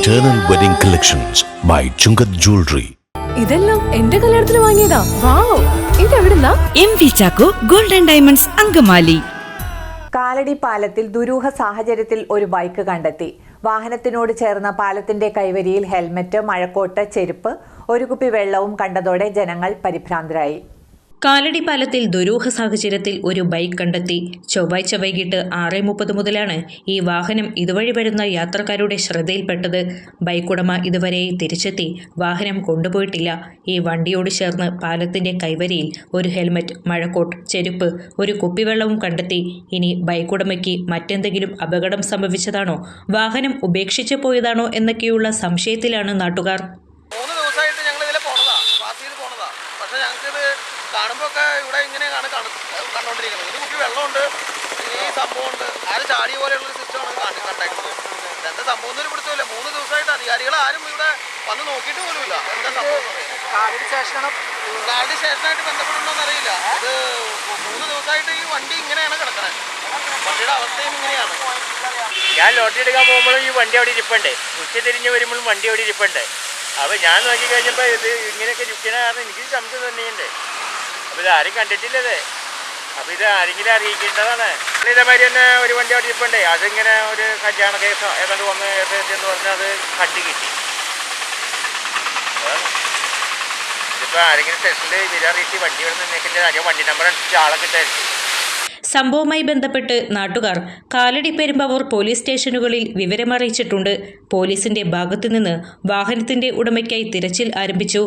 Eternal Wedding Collections by Chungat Jewelry. ഇതെല്ലാം എന്റെ കല്യാണത്തിന് വാങ്ങിയതാ. വാവ്, ഇതെവിടുന്നാ? MV Chacko Gold and Diamonds Angamaly. Kalady പാലത്തിൽ ദുരൂഹ സാഹചര്യത്തിൽ ഒരു ബൈക്ക് കണ്ടെത്തി. വാഹനത്തിനോട് ചേർന്ന പാലത്തിന്റെ കൈവരിയിൽ ഹെൽമറ്റ്, മഴക്കോട്ട്, ചെരുപ്പ്, ഒരു കുപ്പി വെള്ളവും കണ്ടതോടെ ജനങ്ങൾ പരിഭ്രാന്തരായി. കാലടി പാലത്തിൽ ദുരൂഹ സാഹചര്യത്തിൽ ഒരു ബൈക്ക് കണ്ടെത്തി. ചൊവ്വാഴ്ച വൈകിട്ട് 6:30 മുതലാണ് ഈ വാഹനം ഇതുവഴി വരുന്ന യാത്രക്കാരുടെ ശ്രദ്ധയിൽപ്പെട്ടത്. ബൈക്കുടമ ഇതുവരെ തിരിച്ചെത്തി വാഹനം കൊണ്ടുപോയിട്ടില്ല. ഈ വണ്ടിയോട് ചേർന്ന് പാലത്തിന്റെ കൈവരിയിൽ ഒരു ഹെൽമറ്റ്, മഴക്കോട്ട്, ചെരുപ്പ്, ഒരു കുപ്പിവെള്ളവും കണ്ടെത്തി. ഇനി ബൈക്കുടമയ്ക്ക് മറ്റെന്തെങ്കിലും അപകടം സംഭവിച്ചതാണോ, വാഹനം ഉപേക്ഷിച്ചു പോയതാണോ എന്നൊക്കെയുള്ള സംശയത്തിലാണ് നാട്ടുകാർ. കാണുമ്പോൾ ഒക്കെ ഇവിടെ ഇങ്ങനെയാണ് കണ്ടുകൊണ്ടിരിക്കുന്നത്. ഒരു കുപ്പി വെള്ളമുണ്ട്, ഈ സംഭവമുണ്ട്, ആരും ചാടിയ പോലെയുള്ളൊരു സിസ്റ്റമാണ് കണ്ടേക്കുന്നത്. എന്താ സംഭവം എന്നൊരു പിടിച്ചില്ല. 3 ദിവസമായിട്ട് അധികാരികൾ ആരും ഇവിടെ വന്ന് നോക്കിയിട്ട് പോലുമില്ല. എന്താ സംഭവം കാലടി സ്റ്റേഷനായിട്ട് ബന്ധപ്പെടണമെന്ന് അറിയില്ല. ഇത് 3 ദിവസമായിട്ട് ഈ വണ്ടി ഇങ്ങനെയാണ് കിടക്കുന്നത്. വണ്ടിയുടെ അവസ്ഥയും ഇങ്ങനെയാണ്. ഞാൻ ലോട്ടറി എടുക്കാൻ പോകുമ്പോഴും ഈ വണ്ടി അവിടെ ഇരിപ്പുണ്ട്. ഉച്ച തിരിഞ്ഞ് വരുമ്പോഴും വണ്ടി അവിടെ ഇരിപ്പുണ്ട്. അപ്പോൾ ഞാൻ നോക്കിക്കഴിഞ്ഞപ്പോൾ ഇത് ഇങ്ങനെയൊക്കെ ഇരിക്കണ കാരണം എനിക്ക് സംശയം തന്നെയുണ്ട്. അപ്പോൾ ഇതാരും കണ്ടിട്ടില്ലത്. അപ്പോൾ ഇത് ആരെങ്കിലും അറിയിക്കേണ്ടതാണ്. ഇതേമാതിരി തന്നെ ഒരു വണ്ടി അവിടെ ഇരിപ്പുണ്ട്. അതിങ്ങനെ ഒരു കല്യാണ കേസോ ഏതാണ്ട് വന്ന് എന്ന് പറഞ്ഞാൽ അത് കണ്ടു കിട്ടി. ഇതിപ്പോൾ ആരെങ്കിലും സ്റ്റേഷനിൽ വിരറിയിട്ട് വണ്ടി ഇവിടെ നിന്നേക്കില്ല. അല്ലെങ്കിൽ വണ്ടി നമ്പർ അനുസരിച്ച് ആളെ കിട്ടായിരിക്കും. സംഭവവുമായി ബന്ധപ്പെട്ട് നാട്ടുകാർ കാലടി പെരുമ്പാവൂർ പോലീസ് സ്റ്റേഷനുകളിൽ വിവരമറിയിച്ചിട്ടുണ്ട്. പോലീസിന്റെ ഭാഗത്തുനിന്ന് വാഹനത്തിന്റെ ഉടമയ്ക്കായി തിരച്ചിൽ ആരംഭിച്ചു.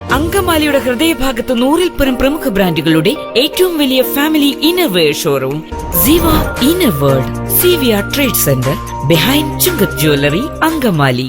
അങ്കമാലിയുടെ ഹൃദയഭാഗത്ത് 100-ൽ-പരം പ്രമുഖ ബ്രാൻഡുകളുടെ ഏറ്റവും വലിയ ഫാമിലി ഇന്നർവെയർ ഷോറൂം ജീവ inner world, CVR trade centre, behind Chungath jewellery, Angamaly.